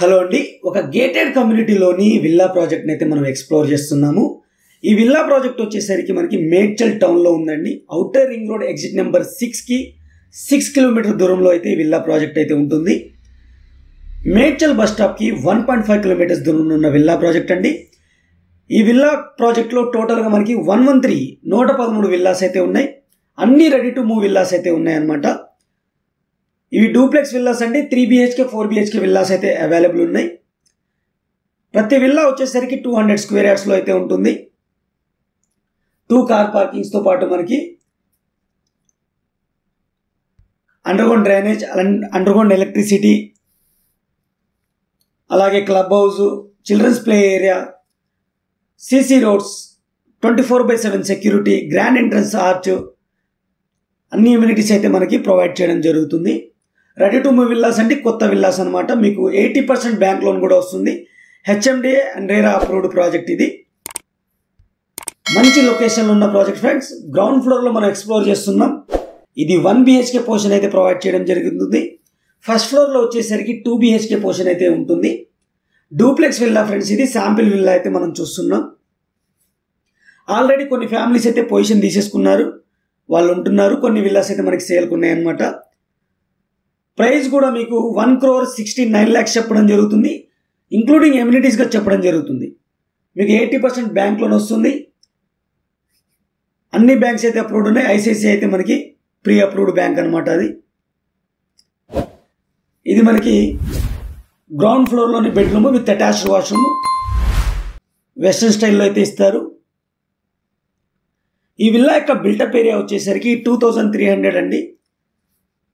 Hello అండి, ఒక gated కమ్యూనిటీలోని villa project అయితే మనం ఎక్స్ప్లోర్ చేస్తున్నాము. ఈ విల్లా ప్రాజెక్ట్ వచ్చేసరికి మనకి మేడ్చల్ టౌన్లో ఉందండి. Outer ring road exit number 6కి 6 కిలోమీటర్ దూరంలో అయితే ఈ విల్లా ప్రాజెక్ట్ అయితే ఉంటుంది. మేడ్చల్ బస్ స్టాప్కి 1.5 కిలోమీటర్స్ దూరంలో ఉన్న విల్లా ప్రాజెక్ట్ అండి. ఈ విల్లా ప్రాజెక్ట్లో టోటల్గా మనకి 113 విల్లాస్ అయితే ఉన్నాయి. అన్ని రెడీ టు మూవ్ విల్లాస్ అయితే ఉన్నాయన్నమాట. ఇవి డూప్లెక్స్ విల్లాస్ అండి. 3 BHK 4 BHK విల్లాస్ అయితే అవైలబుల్ ఉన్నాయి. ప్రతి విల్లా వచ్చేసరికి 200 స్క్వేర్ యార్డ్స్లో అయితే ఉంటుంది. 2 కార్ పార్కింగ్స్తో పాటు మనకి అండర్గ్రౌండ్ డ్రైనేజ్, అండర్గ్రౌండ్ ఎలక్ట్రిసిటీ, అలాగే club house, children's play area, CC roads, 24/7 security, grand entrance arch, అన్ని ఇమ్యూనిటీస్ అయితే మనకి ప్రొవైడ్ చేయడం జరుగుతుంది. రెడీ టు మూవ్ విల్లాస్ అంటే కొత్త విల్లాస్ అనమాట. మీకు 80% బ్యాంక్ లోన్ కూడా వస్తుంది. HMDA and RERA approved project ఇది. మంచి లొకేషన్లో ఉన్న ప్రాజెక్ట్ ఫ్రెండ్స్. గ్రౌండ్ ఫ్లోర్లో మనం ఎక్స్ప్లోర్ చేస్తున్నాం. ఇది 1 BHK పోర్షన్ అయితే ప్రొవైడ్ చేయడం జరుగుతుంది. ఫస్ట్ ఫ్లోర్లో వచ్చేసరికి 2 BHK పోర్షన్ అయితే ఉంటుంది. డూప్లెక్స్ విల్లా ఫ్రెండ్స్, ఇది శాంపిల్ విల్లా అయితే మనం చూస్తున్నాం. ఆల్రెడీ కొన్ని ఫ్యామిలీస్ అయితే పొజిషన్ తీసేసుకున్నారు, వాళ్ళు ఉంటున్నారు. కొన్ని విల్లాస్ అయితే మనకి సేల్కి ఉన్నాయి అనమాట. ప్రైస్ కూడా మీకు 1,69,00,000 చెప్పడం జరుగుతుంది. ఇంక్లూడింగ్ ఎమ్యూనిటీస్గా చెప్పడం జరుగుతుంది. మీకు 80% బ్యాంక్ లోన్ వస్తుంది. అన్ని బ్యాంక్స్ అయితే అప్రూవ్డ్ ఉన్నాయి. ICICI అయితే మనకి ప్రీ అప్రూవ్డ్ బ్యాంక్ అనమాట. ఇది మనకి గ్రౌండ్ ఫ్లోర్లోని bedroom with attached washroom, western స్టైల్లో అయితే ఇస్తారు. ఈ విల్లా యొక్క బిల్టప్ ఏరియా వచ్చేసరికి 2300 అండి.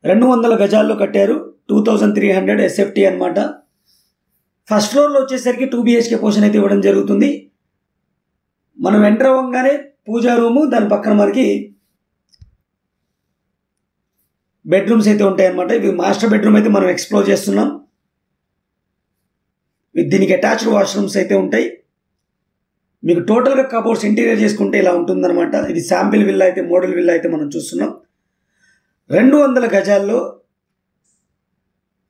200 గజాల్లో కట్టారు. 2300 SFT అనమాట. ఫస్ట్ ఫ్లోర్లో వచ్చేసరికి 2 BHK పోర్షన్ అయితే ఇవ్వడం జరుగుతుంది. మనం ఎంటర్ అవ్వగానే పూజా రూము, దాని పక్కన మనకి బెడ్రూమ్స్ అయితే ఉంటాయి అనమాట. ఇవి మాస్టర్ బెడ్రూమ్ అయితే మనం ఎక్స్ప్లోర్ చేస్తున్నాం. దీనికి అటాచ్డ్ వాష్రూమ్స్ అయితే ఉంటాయి. మీకు టోటల్గా కబోర్డ్స్ ఇంటీరియర్ చేసుకుంటే ఇలా ఉంటుందన్నమాట. ఇది శాంపిల్ విల్లా అయితే, మోడల్ విల్లా అయితే మనం చూస్తున్నాం. 200 గజాల్లో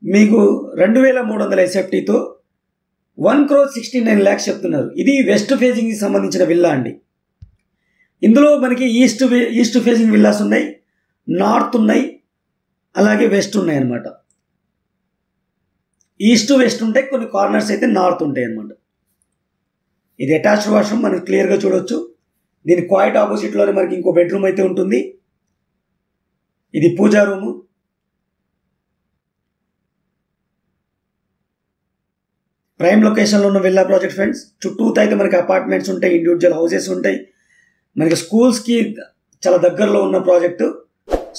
మీకు 2300 SFTతో 1,69,00,000 చెప్తున్నారు. ఇది వెస్ట్ ఫేజింగ్కి సంబంధించిన విల్లా అండి. ఇందులో మనకి ఈస్ట్ ఫేజింగ్ విల్లాస్ ఉన్నాయి, నార్త్ ఉన్నాయి, అలాగే వెస్ట్ ఉన్నాయి అన్నమాట. ఈస్ట్ వెస్ట్ ఉంటాయి, కొన్ని కార్నర్స్ అయితే నార్త్ ఉంటాయి అన్నమాట. ఇది అటాచ్డ్ వాష్రూమ్ మనకి క్లియర్గా చూడొచ్చు. దీని క్వైట్ ఆపోజిట్లోనే మనకి ఇంకో బెడ్రూమ్ అయితే ఉంటుంది. ఇది పూజా రూము. ప్రైమ్ లొకేషన్లో ఉన్న విల్లా ప్రాజెక్ట్ ఫ్రెండ్స్. చుట్టూతో అయితే మనకి అపార్ట్మెంట్స్ ఉంటాయి, ఇండివిజువల్ హౌసెస్ ఉంటాయి. మనకి స్కూల్స్కి చాలా దగ్గరలో ఉన్న ప్రాజెక్టు.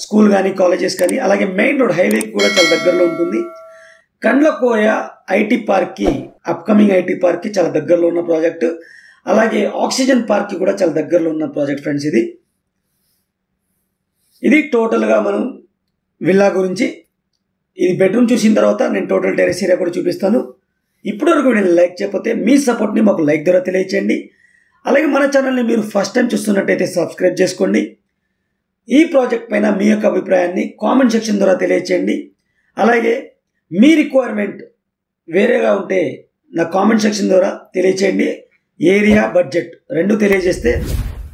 స్కూల్ కానీ, కాలేజెస్ కానీ, అలాగే మెయిన్ రోడ్ హైవేకి కూడా చాలా దగ్గరలో ఉంటుంది. కండ్లకోయ IT పార్క్కి, అప్కమింగ్ IT పార్క్కి చాలా దగ్గరలో ఉన్న ప్రాజెక్టు. అలాగే ఆక్సిజన్ పార్క్కి కూడా చాలా దగ్గరలో ఉన్న ప్రాజెక్ట్ ఫ్రెండ్స్. ఇది టోటల్గా మనం విల్లా గురించి. ఇది బెడ్రూమ్ చూసిన తర్వాత నేను టోటల్ టెరెస్ ఏరియా కూడా చూపిస్తాను. ఇప్పటివరకు వీడియోని లైక్ చేయకపోతే మీ సపోర్ట్ని మాకు లైక్ ద్వారా తెలియచేయండి. అలాగే మన ఛానల్ని మీరు ఫస్ట్ టైం చూస్తున్నట్టయితే సబ్స్క్రైబ్ చేసుకోండి. ఈ ప్రాజెక్ట్ పైన మీ యొక్క అభిప్రాయాన్ని కామెంట్ సెక్షన్ ద్వారా తెలియచేయండి. అలాగే మీ రిక్వైర్మెంట్ వేరేగా ఉంటే నా కామెంట్ సెక్షన్ ద్వారా తెలియచేయండి. ఏరియా, బడ్జెట్ రెండు తెలియజేస్తే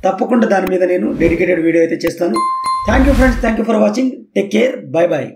తప్పకుండా దాని మీద నేను డెడికేటెడ్ వీడియో అయితే చేస్తాను. Thank you friends, thank you for watching. Take care, bye bye.